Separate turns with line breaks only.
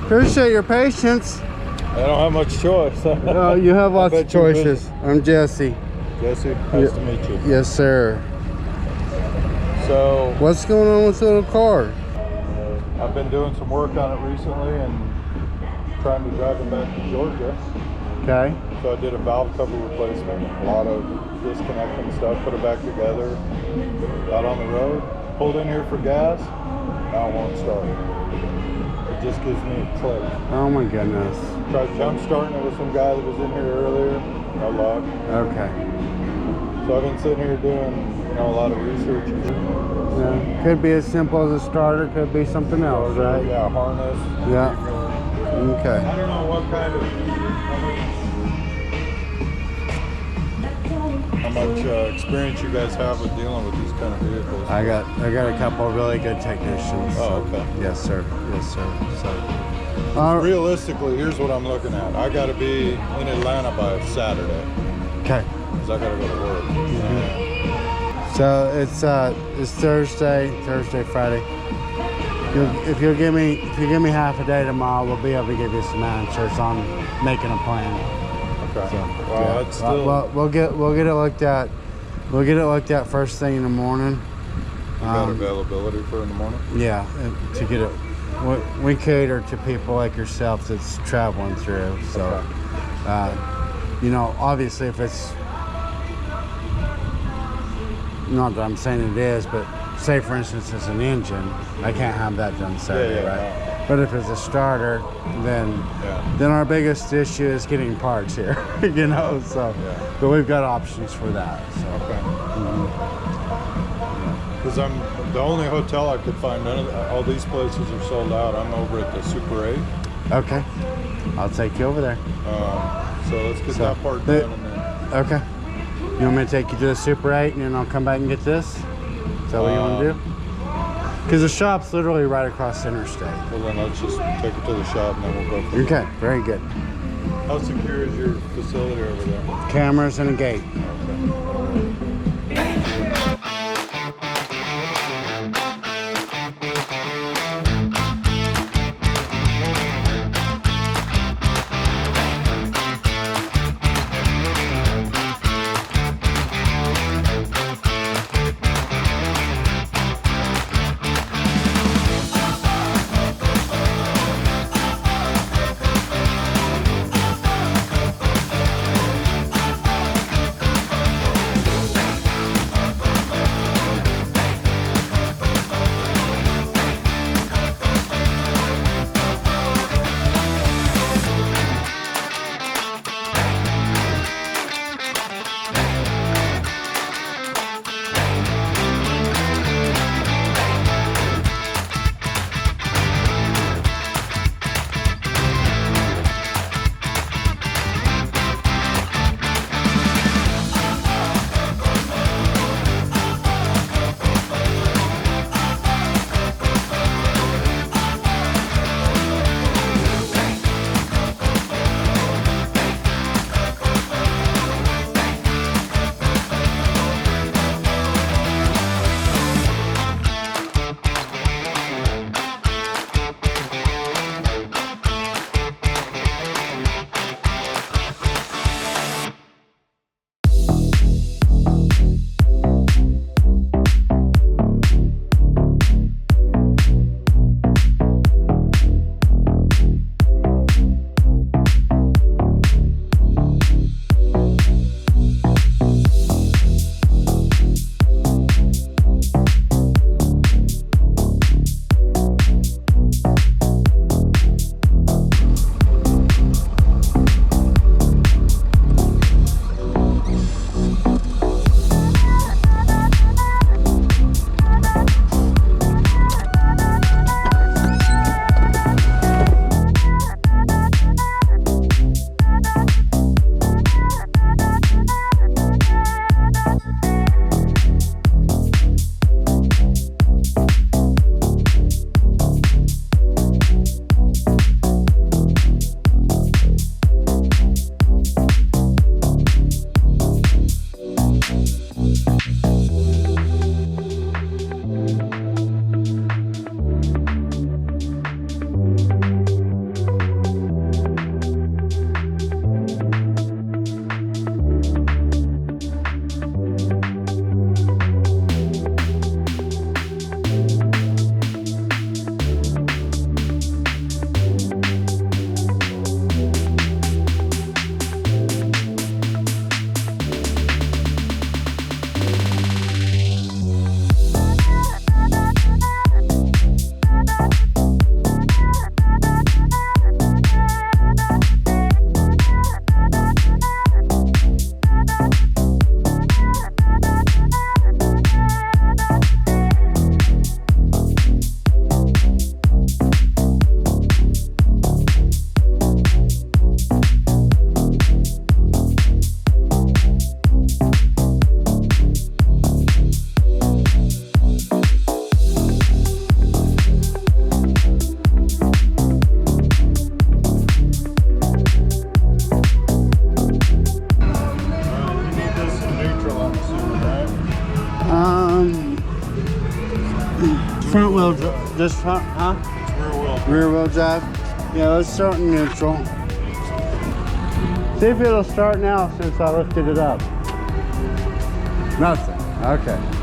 Appreciate your patience.
I don't have much choice.
You have lots of choices. I'm Jesse.
Jesse, nice to meet you.
Yes, sir.
So,
what's going on with the little car?
I've been doing some work on it recently and trying to drive it back to Georgia.
Okay.
So I did a valve cover replacement, a lot of disconnecting stuff, put it back together, got on the road, pulled in here for gas, now it won't start. It just gives me a click.
Oh my goodness.
Tried jump starting it with some guy that was in here earlier, no luck.
Okay.
So I've been sitting here doing, a lot of research.
Yeah. Could be as simple as a starter, could be something else, right?
Yeah, harness.
Yeah. Okay.
I don't know what kind of, how much experience you guys have with dealing with these kind of vehicles.
I got a couple of really good technicians.
Oh, okay.
Yes, sir. Yes, sir. So,
realistically, here's what I'm looking at. I got to be in Atlanta by Saturday.
Okay.
Because I got to go to work.
Mm-hmm. So it's Thursday, Friday. If you give me half a day tomorrow, we'll be able to give you some answers on making a plan.
Okay.
So,
well, it's still.
We'll get it looked at. We'll get it looked at first thing in the morning.
You got availability for in the morning?
Yeah, to get it. We cater to people like yourself that's traveling through. So,
okay.
Obviously, if it's not that I'm saying it is, but say for instance it's an engine, I can't have that done Saturday, right? No. But if it's a starter, then our biggest issue is getting parts here, So, but we've got options for that. So.
Okay. Because I'm the only hotel I could find. All these places are sold out. I'm over at the Super 8.
Okay. I'll take you over there.
So let's get that part done. And then.
Okay. You want me to take you to the Super 8 and then I'll come back and get this? Is that what you want to do? Because the shop's literally right across the interstate.
Well, then let's just take it to the shop and then we'll go.
Okay, very good.
How secure is your facility over there?
Cameras and a gate. Front wheel, just front, huh? Rear wheel drive. Yeah, let's start in neutral. See if it'll start now since I lifted it up. Nothing. Okay.